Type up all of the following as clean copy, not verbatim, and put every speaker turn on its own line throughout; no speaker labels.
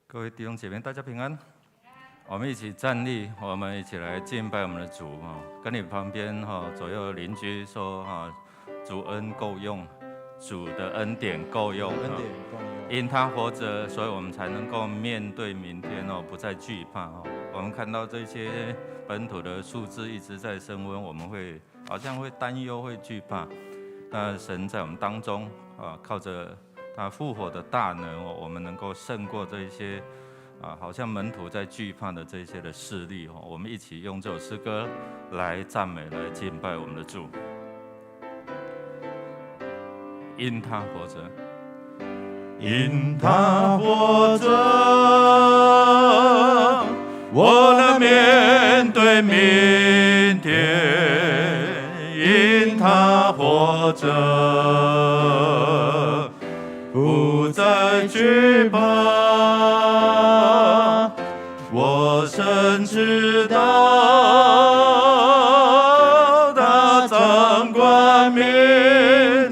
各位弟兄姐妹，大家平安。我们一起站立，我们一起来敬拜我们的主啊！跟你旁边左右邻居说主恩够用，主的恩典够用，因他活着，所以我们才能够面对明天不再惧怕我们看到这些本土的数字一直在升温，我们好像会担忧，会惧怕。但神在我们当中靠着他复活的大能我们能够胜过这一些好像门徒在惧怕的这些的势力我们一起用这首诗歌来赞美，来敬拜我们的主。因他活着，
因他活着，我能面对明天。因他活着，不再惧怕。我深知道他掌管明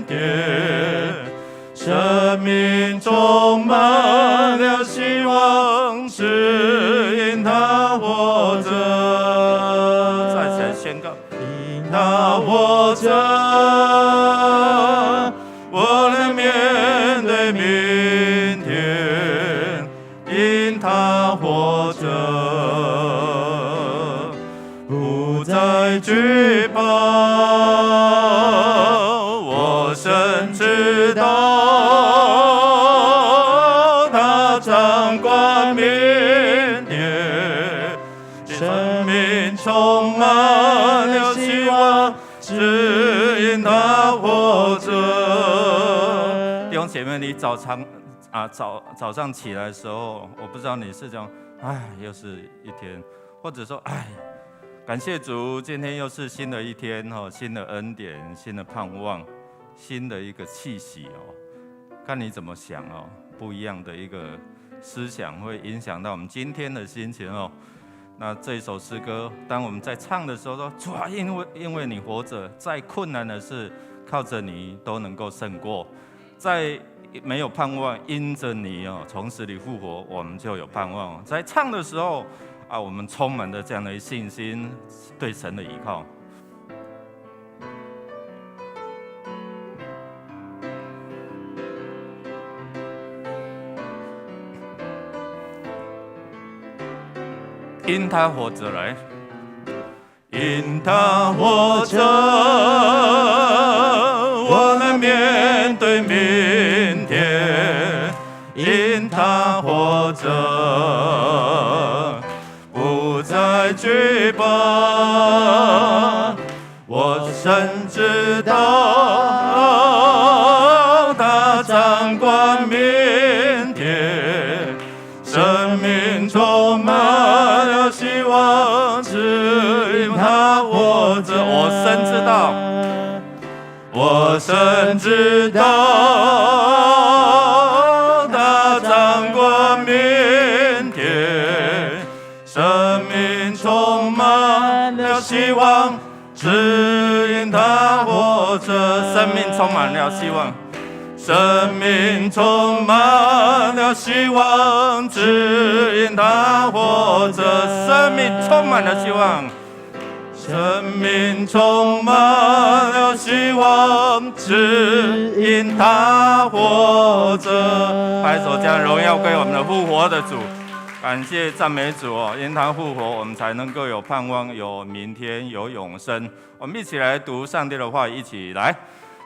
天，生命充满了希望，是因他活着。
再次宣告，
因他活着，我能面对明天。因他活着，不再惧怕。我深知道他掌管明天，生命充满了希望，是因他活着。
弟兄姐妹，你早上起来的时候，我不知道你是这样，又是一天，或者说，感谢主，今天又是新的一天新的恩典，新的盼望，新的一个气息看你怎么想不一样的一个思想会影响到我们今天的心情那这首诗歌，当我们在唱的时候说，主啊，因为你活着，再困难的事，靠着你都能够胜过，在没有盼望，因着你从死里复活，我们就有盼望。在唱的时候我们充满了这样的信心，对神的依靠。因他活着，来，
因他活着，我能面对明天。因他活着，不再惧怕。我深知道他掌管明天，生命充满了希望，只因他活着。
我深知道，
我深知道他掌管明天，生命充满了希望，只因他活着。
生命充满了希望，
生命充满了希望，只因他活着。
生命充满了希望，
生命充满了希望，只因他活着。
拍手将荣耀归我们的复活的主，感谢赞美主因他复活，我们才能够有盼望，有明天，有永生。我们一起来读上帝的话，一起来。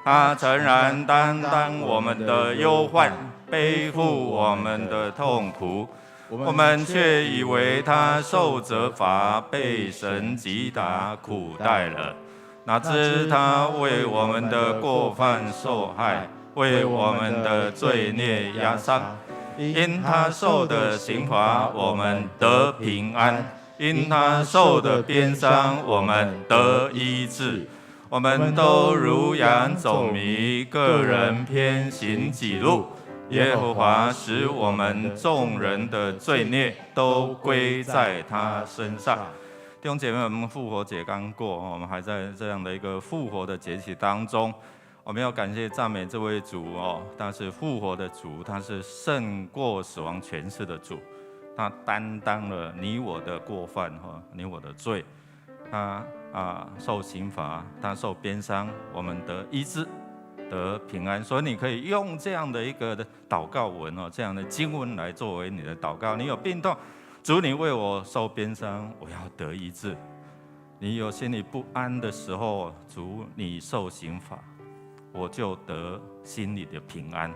他诚然担当我们的忧患，背负我们的痛苦，我们却以为他受责罚，被神击打苦待了。哪知他为我们的过犯受害，为我们的罪孽压伤。因他受的刑罚，我们得平安；因他受的鞭伤，我们得医治。我们都如羊走迷，个人偏行己路。耶和华使我们众人的罪孽都归在他身上。弟兄姐妹，我们复活节刚过，我们还在这样的一个复活的节气当中。我们要感谢赞美这位主他是复活的主，他是胜过死亡权势的主。他担当了你我的过犯你我的罪，他受刑罚，他受鞭伤，我们得医治，得平安。所以你可以用这样的一个祷告文这样的经文来作为你的祷告。你有病痛，主你为我受鞭伤，我要得医治。你有心里不安的时候，主你受刑罚，我就得心里的平安。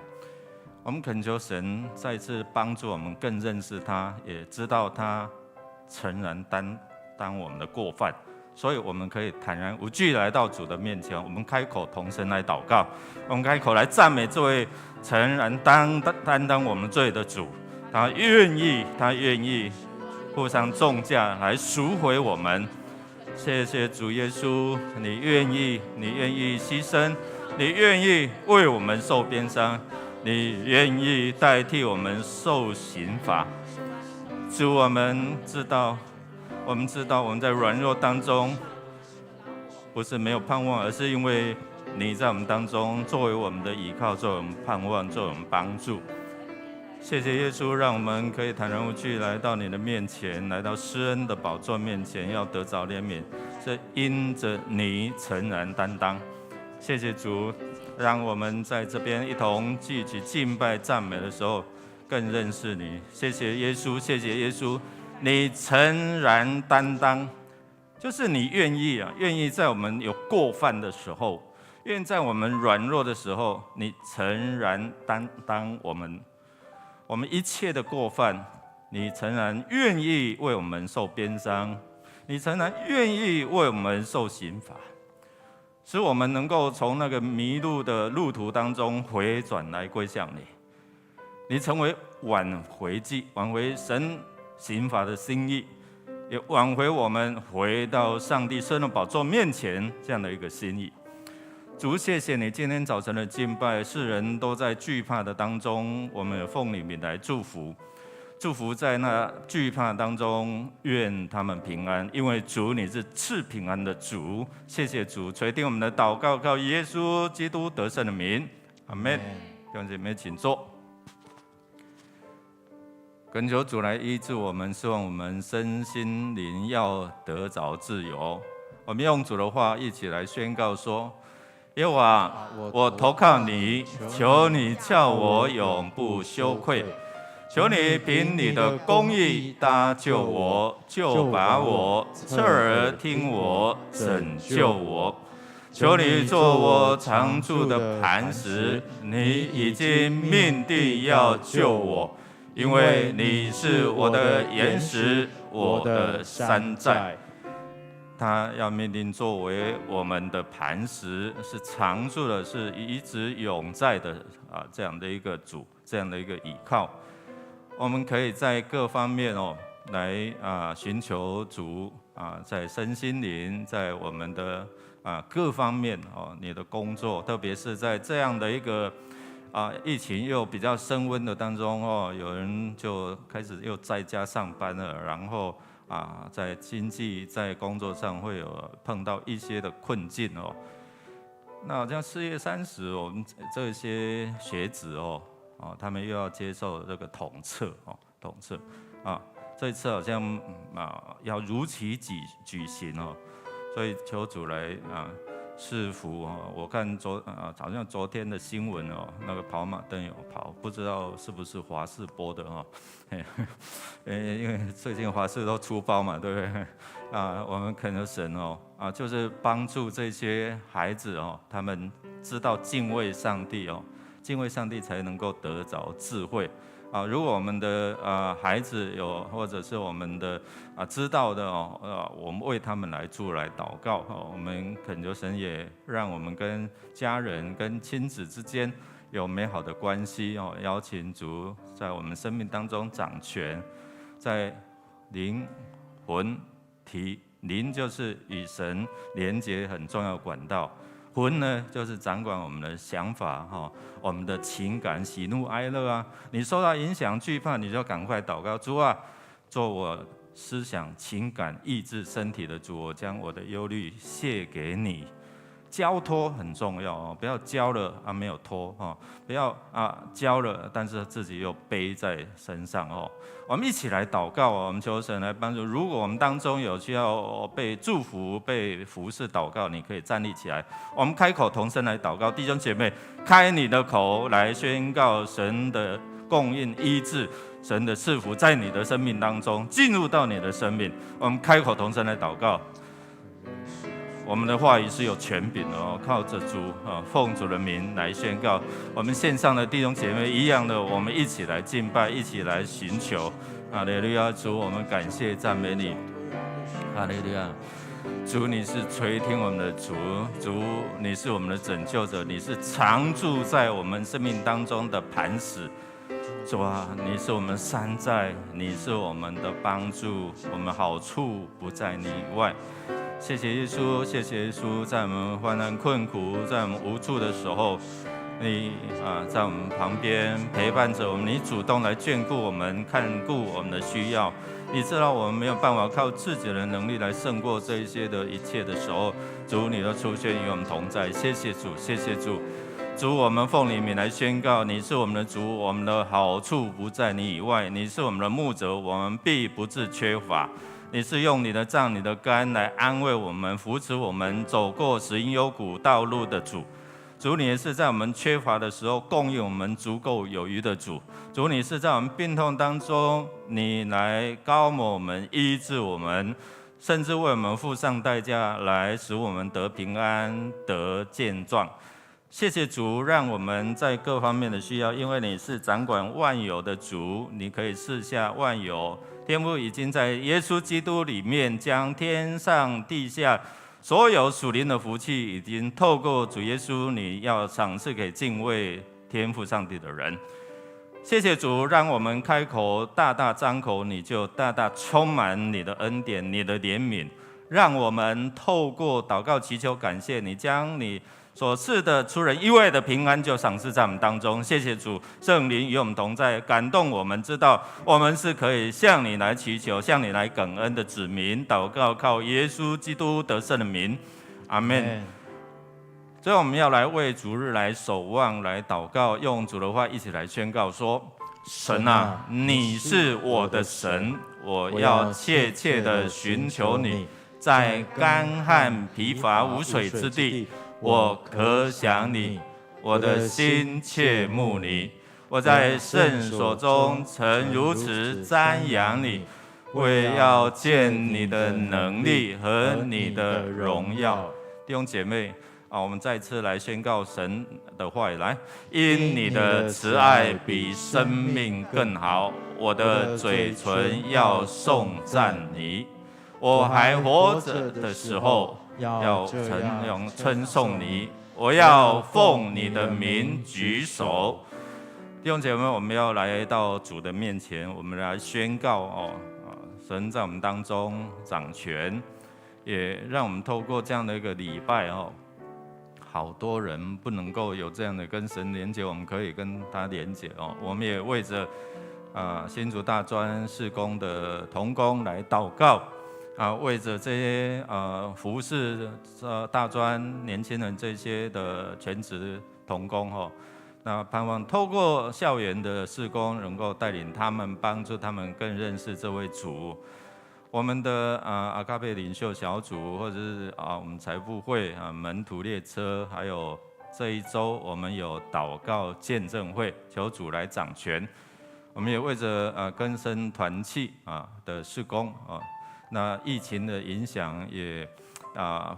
我们恳求神再次帮助我们更认识他，也知道他诚然担当我们的过犯，所以我们可以坦然无惧来到主的面前。我们开口同声来祷告，我们开口来赞美这位诚然担当我们罪的主。他愿意付上重价来赎回我们。谢谢主耶稣，你愿意牺牲，你愿意为我们受鞭伤，你愿意代替我们受刑罚。主，我们知道我们在软弱当中不是没有盼望，而是因为你在我们当中作为我们的依靠，作为我们盼望，作为我们帮助。谢谢耶稣，让我们可以坦然无惧来到你的面前，来到施恩的宝座面前，要得着怜悯，是因着你诚然担当。谢谢主，让我们在这边一同记起敬拜赞美的时候，更认识你。谢谢耶稣，你诚然担当，就是你愿意在我们有过犯的时候，愿意在我们软弱的时候，你诚然担当我们一切的过犯，你诚然愿意为我们受鞭伤，你诚然愿意为我们受刑罚，使我们能够从那个迷路的路途当中回转来归向你。你成为挽回祭，挽回神刑罚的心意，也挽回我们回到上帝圣的宝座面前这样的一个心意。主，谢谢你今天早晨的敬拜，世人都在惧怕的当中，我们奉你名来祝福在那惧怕当中，愿他们平安，因为主你是赐平安的主。谢谢主垂听我们的祷告，靠耶稣基督得胜的名，阿们。弟兄姐妹请坐。恳求主来医治我们，希望我们身心灵要得着自由。我们用主的话一起来宣告说：耶和华，我投靠你，求你叫我永不羞愧，求你凭你的公义搭救我，救拔我，侧耳听我，拯救我。求你做我常住的磐石，你已经命定要救我，因为你是我的岩石，我的山寨。他要命令作为我们的磐石，是常住的，是一直永在的这样的一个主，这样的一个依靠。我们可以在各方面来寻求主在身心灵，在我们的各方面你的工作，特别是在这样的一个疫情又比较升温的当中有人就开始又在家上班了，然后在经济在工作上会有碰到一些的困境那好像4月30，我们这些学子他们又要接受这个统测这一次好像要如期举行所以求主来赐福我看好像昨天的新闻那个跑马灯有跑，不知道是不是华视播的因为最近华视都出包嘛，对不对我们恳求神就是帮助这些孩子他们知道敬畏上帝敬畏上帝才能够得着智慧如果我们的孩子有，或者是我们的知道的我们为他们来祝来祷告我们恳求神也让我们跟家人跟亲子之间有美好的关系邀请主在我们生命当中掌权，在灵魂体，灵就是与神连结很重要的管道，魂呢，就是掌管我们的想法我们的情感，喜怒哀乐你受到影响、惧怕，你就赶快祷告，主做我思想、情感、意志、身体的主，我将我的忧虑卸给你。交托很重要哦，不要交了没有托哦，不要交了，但是自己又背在身上哦。我们一起来祷告哦，我们求神来帮助。如果我们当中有需要被祝福、被服侍祷告，你可以站立起来，我们开口同声来祷告。弟兄姐妹，开你的口来宣告神的供应、医治，神的赐福在你的生命当中进入到你的生命。我们开口同声来祷告。我们的话语是有权柄的哦，靠着主奉主的名来宣告。我们线上的弟兄姐妹一样的，我们一起来敬拜，一起来寻求。哈利路亚，主，我们感谢赞美你。哈利路亚，主，你是垂听我们的主，主，你是我们的拯救者，你是常住在我们生命当中的磐石。主啊，你是我们山寨，你是我们的帮助，我们好处不在你以外。谢谢耶稣，谢谢耶稣，在我们患难困苦，在我们无助的时候，你在我们旁边陪伴着我们，你主动来眷顾我们，看顾我们的需要。你知道我们没有办法靠自己的能力来胜过这一些的一切的时候，主你的出现与我们同在。谢谢主，谢谢主。主，我们奉你名来宣告，你是我们的主，我们的好处不在你以外，你是我们的牧者，我们必不致缺乏。你是用你的杖、你的竿来安慰我们、扶持我们走过死荫幽谷道路的主。主，你也是在我们缺乏的时候供应我们足够有余的主。主，你是在我们病痛当中，你来膏抹我们、医治我们，甚至为我们付上代价，来使我们得平安、得健壮。谢谢主，让我们在各方面的需要，因为你是掌管万有的主，你可以赐下万有。天父已经在耶稣基督里面，将天上地下所有属灵的福气，已经透过主耶稣，你要赏赐给敬畏天父上帝的人。谢谢主，让我们开口大大张口，你就大大充满你的恩典、你的怜悯，让我们透过祷告祈求感谢你，将你所赐的出人意外的平安就赏赐在我们当中。谢谢主，圣灵与我们同在，感动我们知道我们是可以向你来祈求、向你来感恩的子民。祷告靠耶稣基督得胜的名，阿们。最后我们要来为主日来守望、来祷告，用主的话一起来宣告说：神啊，你是我的神，我要切切的寻求你，在干旱疲乏无水之地，我可想你，我的心切慕你。我在圣所中曾如此瞻仰你，我也要见你的能力和你的荣耀。弟兄姐妹我们再次来宣告神的话语来。因你的慈爱比生命更好，我的嘴唇要颂赞你。我还活着的时候，要称颂你，我要奉你的名举手。弟兄姐妹，我们要来到主的面前，我们来宣告神在我们当中掌权，也让我们透过这样的一个礼拜好多人不能够有这样的跟神连结，我们可以跟他连结我们也为着新竹大专事工的同工来祷告为着这些服侍大专年轻人这些的全职同工那盼望透过校园的事工，能够带领他们，帮助他们更认识这位主。我们的阿卡贝领袖小组，或者是我们财富会门徒列车，还有这一周我们有祷告见证会，求主来掌权。我们也为着更生团契的事工那疫情的影响也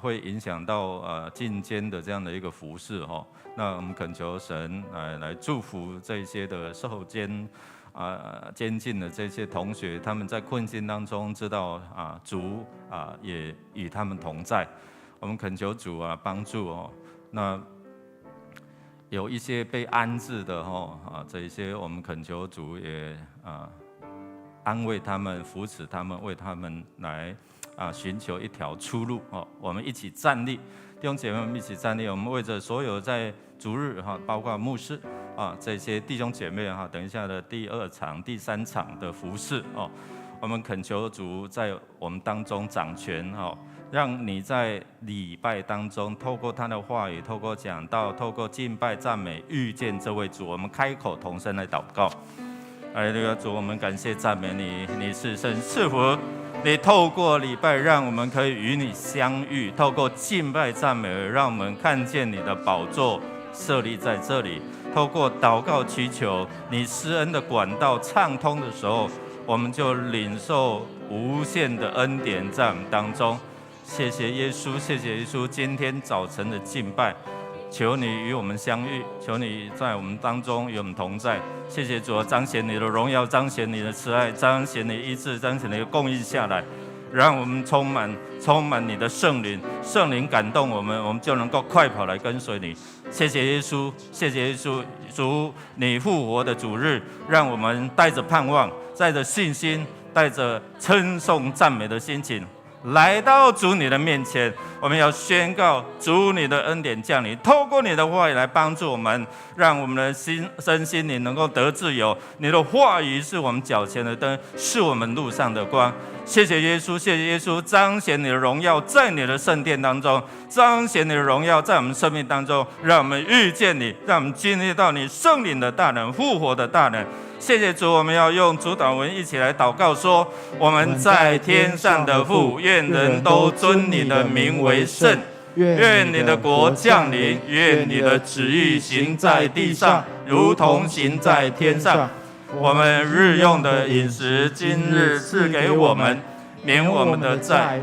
会影响到进监的这样的一个服事那我们恳求神来祝福这些的受监监禁的这些同学，他们在困境当中知道主也与他们同在。我们恳求主帮助那有一些被安置的这一些我们恳求主也安慰他们、扶持他们，为他们来寻求一条出路我们一起站立，弟兄姐妹们一起站立，我们为着所有在主日包括牧师这些弟兄姐妹等一下的第2场、第3场的服事我们恳求主在我们当中掌权让你在礼拜当中，透过他的话语，透过讲道，透过敬拜赞美，遇见这位主。我们开口同声来祷告。哈利路亚，主，我们感谢赞美你，你是神赐福。你透过礼拜，让我们可以与你相遇；透过敬拜赞美，让我们看见你的宝座设立在这里。透过祷告祈求，你施恩的管道畅通的时候，我们就领受无限的恩典在我们当中。谢谢耶稣，谢谢耶稣，今天早晨的敬拜，求你与我们相遇，求你在我们当中与我们同在。谢谢主，彰显你的荣耀，彰显你的慈爱，彰显你的医治，彰显你的供应下来，让我们充满你的圣灵，圣灵感动我们，我们就能够快跑来跟随你。谢谢耶稣，谢谢耶稣，主你复活的主日，让我们带着盼望，带着信心，带着称颂赞美的心情，来到主你的面前。我们要宣告主你的恩典降临，透过你的话语来帮助我们，让我们的身心灵能够得自由。你的话语是我们脚前的灯，是我们路上的光。谢谢耶稣，谢谢耶稣，彰显你的荣耀在你的圣殿当中，彰显你的荣耀在我们生命当中，让我们遇见你，让我们经历到你圣灵的大能，复活的大能。谢谢主，我们要用主祷文一起来祷告说：我们在天上的父，愿人都尊你的名为圣。愿你的国降临，愿你的旨意行在地上，如同行在天上。我们日用的饮食，今日赐给我们，免我们的债，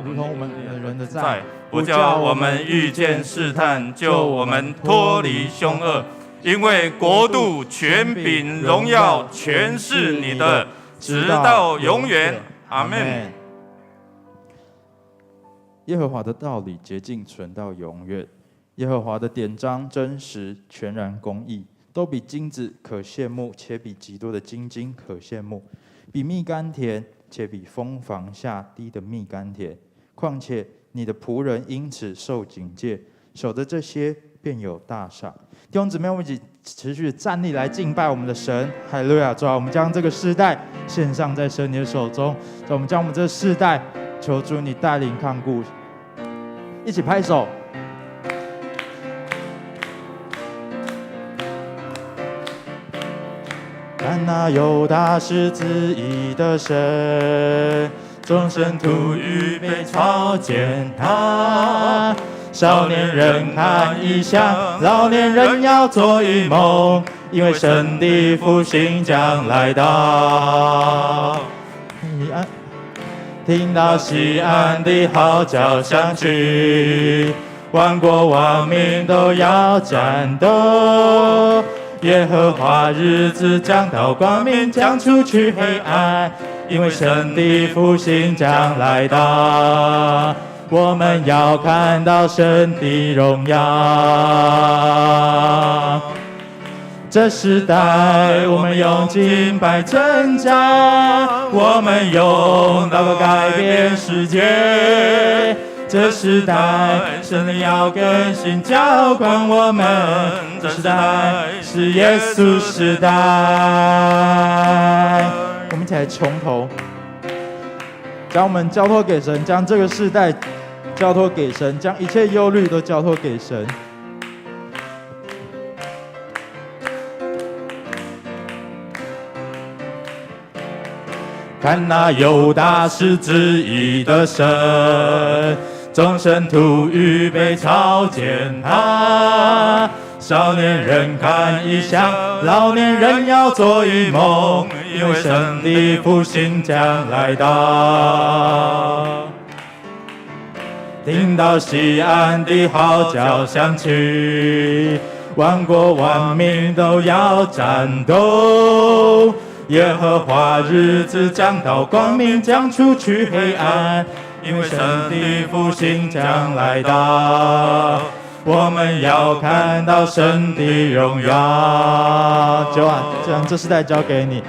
如同我们人的债，
不叫我们遇见试探，救我们脱离凶恶。因为国度、权柄、荣耀，全是你的，直到永远。阿们。
耶和华的道理洁净，存到永远。耶和华的典章真实，全然公义，都比金子可羡慕，且比极多的金金可羡慕，比蜜甘甜，且比蜂房下滴的蜜甘甜。况且你的仆人因此受警戒，守着这些，便有大赏。弟兄姊妹，我们一起持续站立来敬拜我们的神。哈利路亚！主啊，我们将这个世代献上在神你的手中。主啊，我们将我们这个世代，求主你带领看顾，一起拍手。看那有大事旨意的神，众生徒预备朝见他。少年人看异象，老年人要做异梦，因为神的复兴将来到。听到西安的号角响起，万国万民都要战斗。耶和华日子将到，光明将出去黑暗，因为神的复兴将来到。我们要看到神的荣耀。这时代，我们用敬拜挣扎，我们用祷告改变世界。这时代，神要更新浇灌我们。这时代是耶稣时代。我们一起来从头，将我们交托给神，将这个世代交托给神，将一切忧虑都交托给神。看那有大事旨意的神，众生徒预备朝见他。少年人看异象，老年人要做异梦，因为神的复兴将来到。听到西安的号角响起，万国万民都要战斗。耶和华日子将到，光明将出去黑暗，因为神的复兴将来到。我们要看到神的荣耀。主啊，将这时代交给你。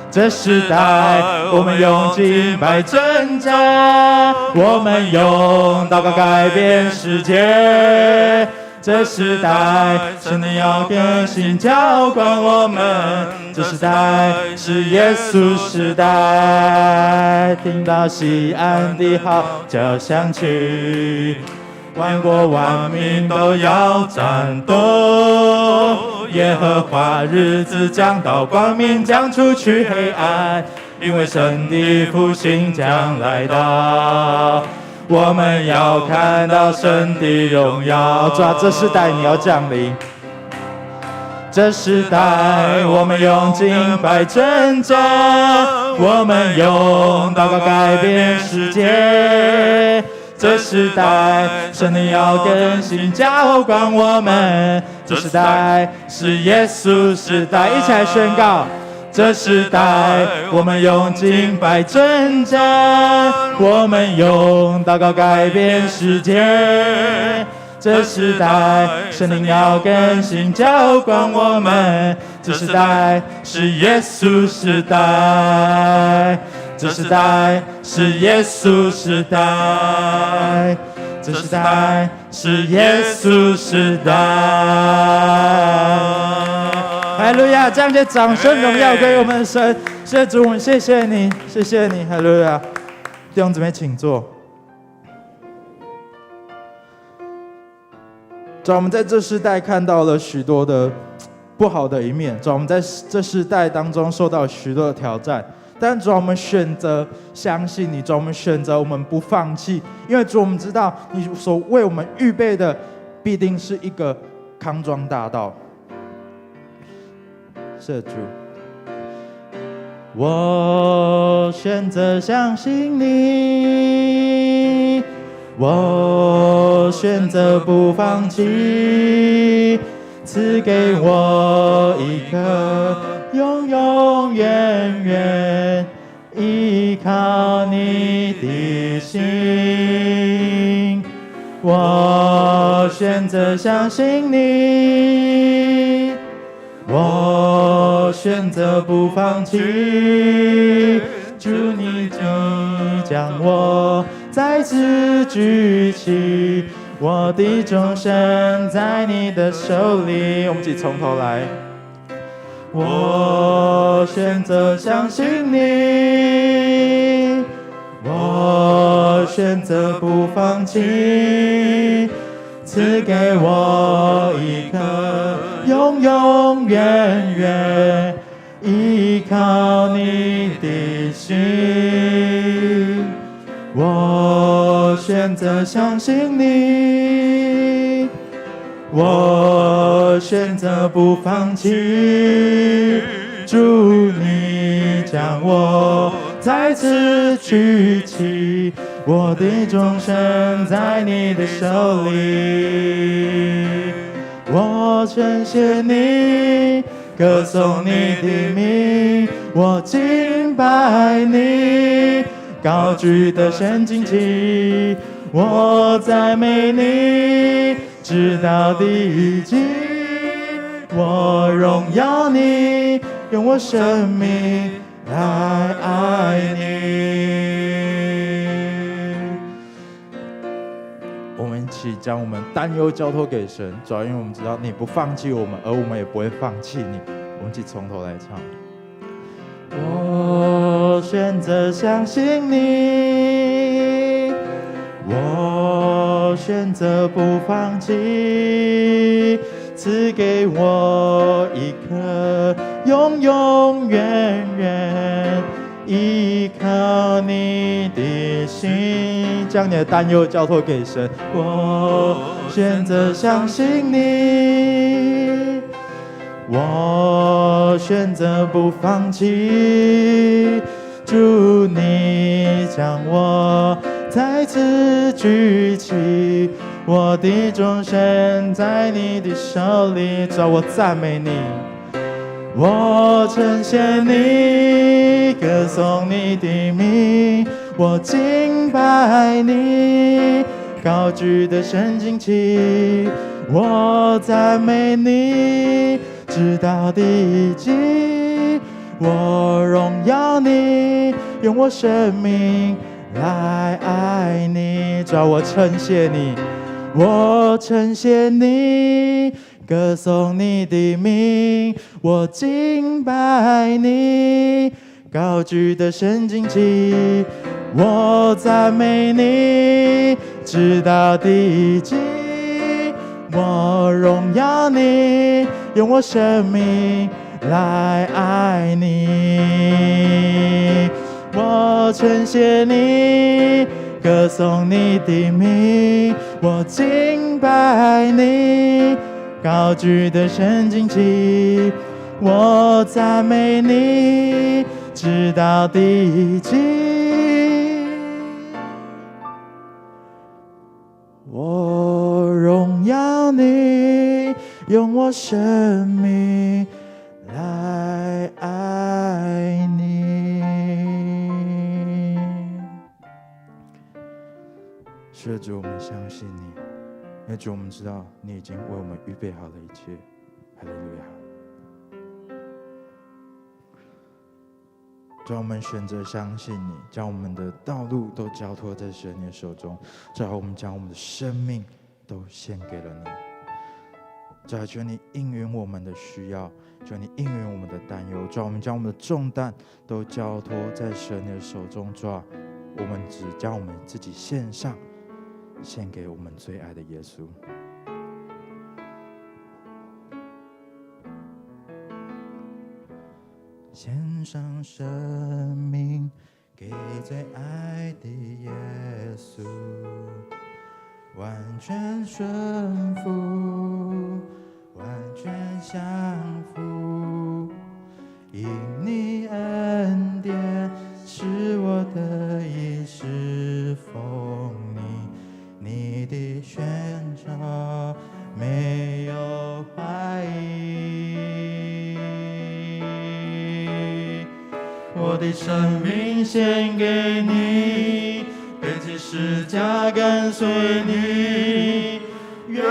这时代，我们用敬拜挣扎，我们用祷告改变世界。这时代，圣灵要更新浇灌我们。这时代是耶稣时代，听到西安的号角响起，万国万民都要战斗。耶和华日子将到，光明将除去黑暗，因为神的复兴将来到。我们要看到神的荣耀。主啊，这时代你要降临。这时代，我们用敬拜征战，我们用祷告改变世界。这时代，神灵要更新浇灌我们。这时代是耶稣时代，一起来宣告。这时代，我们用敬拜征战，我们用祷告改变世界。这时代，圣灵要更新浇灌我们。这时代是耶稣时代，这时代是耶稣时代，这时代是耶稣时代。哈利路亚！将这掌声荣耀归我们的神。谢谢主，我们谢谢你，谢谢你，哈利路亚！弟兄姊妹，请坐。主，我们在这世代看到了许多的不好的一面，主，我们在这世代当中受到许多的挑战，但主，我们选择相信你，主，我们选择我们不放弃，因为主，我们知道你所为我们预备的必定是一个康庄大道。是主，我选择相信你，我选择不放弃，赐给我一颗永永远远依靠你的心。我选择相信你，我选择不放弃，主你将我再次举起，我的终身在你的手里。我们一起从头来。我选择相信你，我选择不放弃，赐给我一颗永永远远依靠你的心。我选择相信你，我选择不放弃，主你将我再次举起，我的终身在你的手里。我称谢你，歌颂你的名，我敬拜你，高举的神旌旗，我赞美你，直到地极，我荣耀你，用我生命来爱你。我们一起将我们担忧交托给神，主要因为我们知道你不放弃我们，而我们也不会放弃你。我们一起从头来唱。我选择相信你，我选择不放弃，赐给我一颗永永远远依靠你的心，将你的担忧交托给神。我选择相信你，我选择不放弃，主你将我再次举起，我的终身在你的手里。主，我赞美你，我称谢你，歌颂你的名，我敬拜你，高举的神旌旗，我赞美你，直到地极，我荣耀你，用我生命来爱你。主，我称谢你，我称谢你，歌颂你的名，我敬拜你，高举的神旌旗，我赞美你，直到地极。我荣耀你，用我生命来爱你。我称谢你，歌颂你的名，我敬拜你，高举的神旌旗，我赞美你，直到地极。我荣耀你，用我生命来爱你。是主，我们相信你，因为主，我们知道你已经为我们预备好了一切。哈利路亚！主，我们选择相信你，将我们的道路都交托在神你的手中。主，我们将我们的生命都献给了你。主，求你应允我们的需要，求你应允我们的担忧。主，我们将我们的重担都交托在神你的手中。主，我们只将我们自己献上，献给我们最爱的耶稣。献上生命给最爱的耶稣，完全顺服，完全降服，因你恩典使我得以侍奉你，你的宣召没有怀疑。我的生命献给你，背起十架跟随你，愿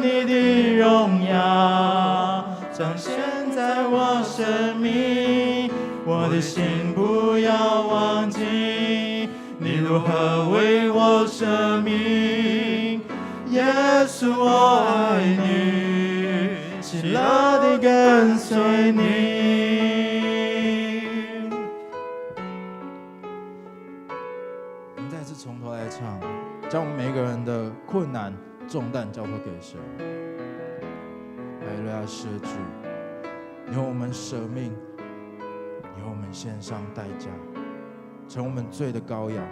你的荣耀彰显在我生命。我的心不要忘记，你如何为我舍命。耶稣，我爱你，喜乐地跟随你。我们再次从头来唱，将我们每一个人的困难重担交托给神。哈利路亚，是主，你为我们舍命，你为我们献上代价，成我们罪的羔羊。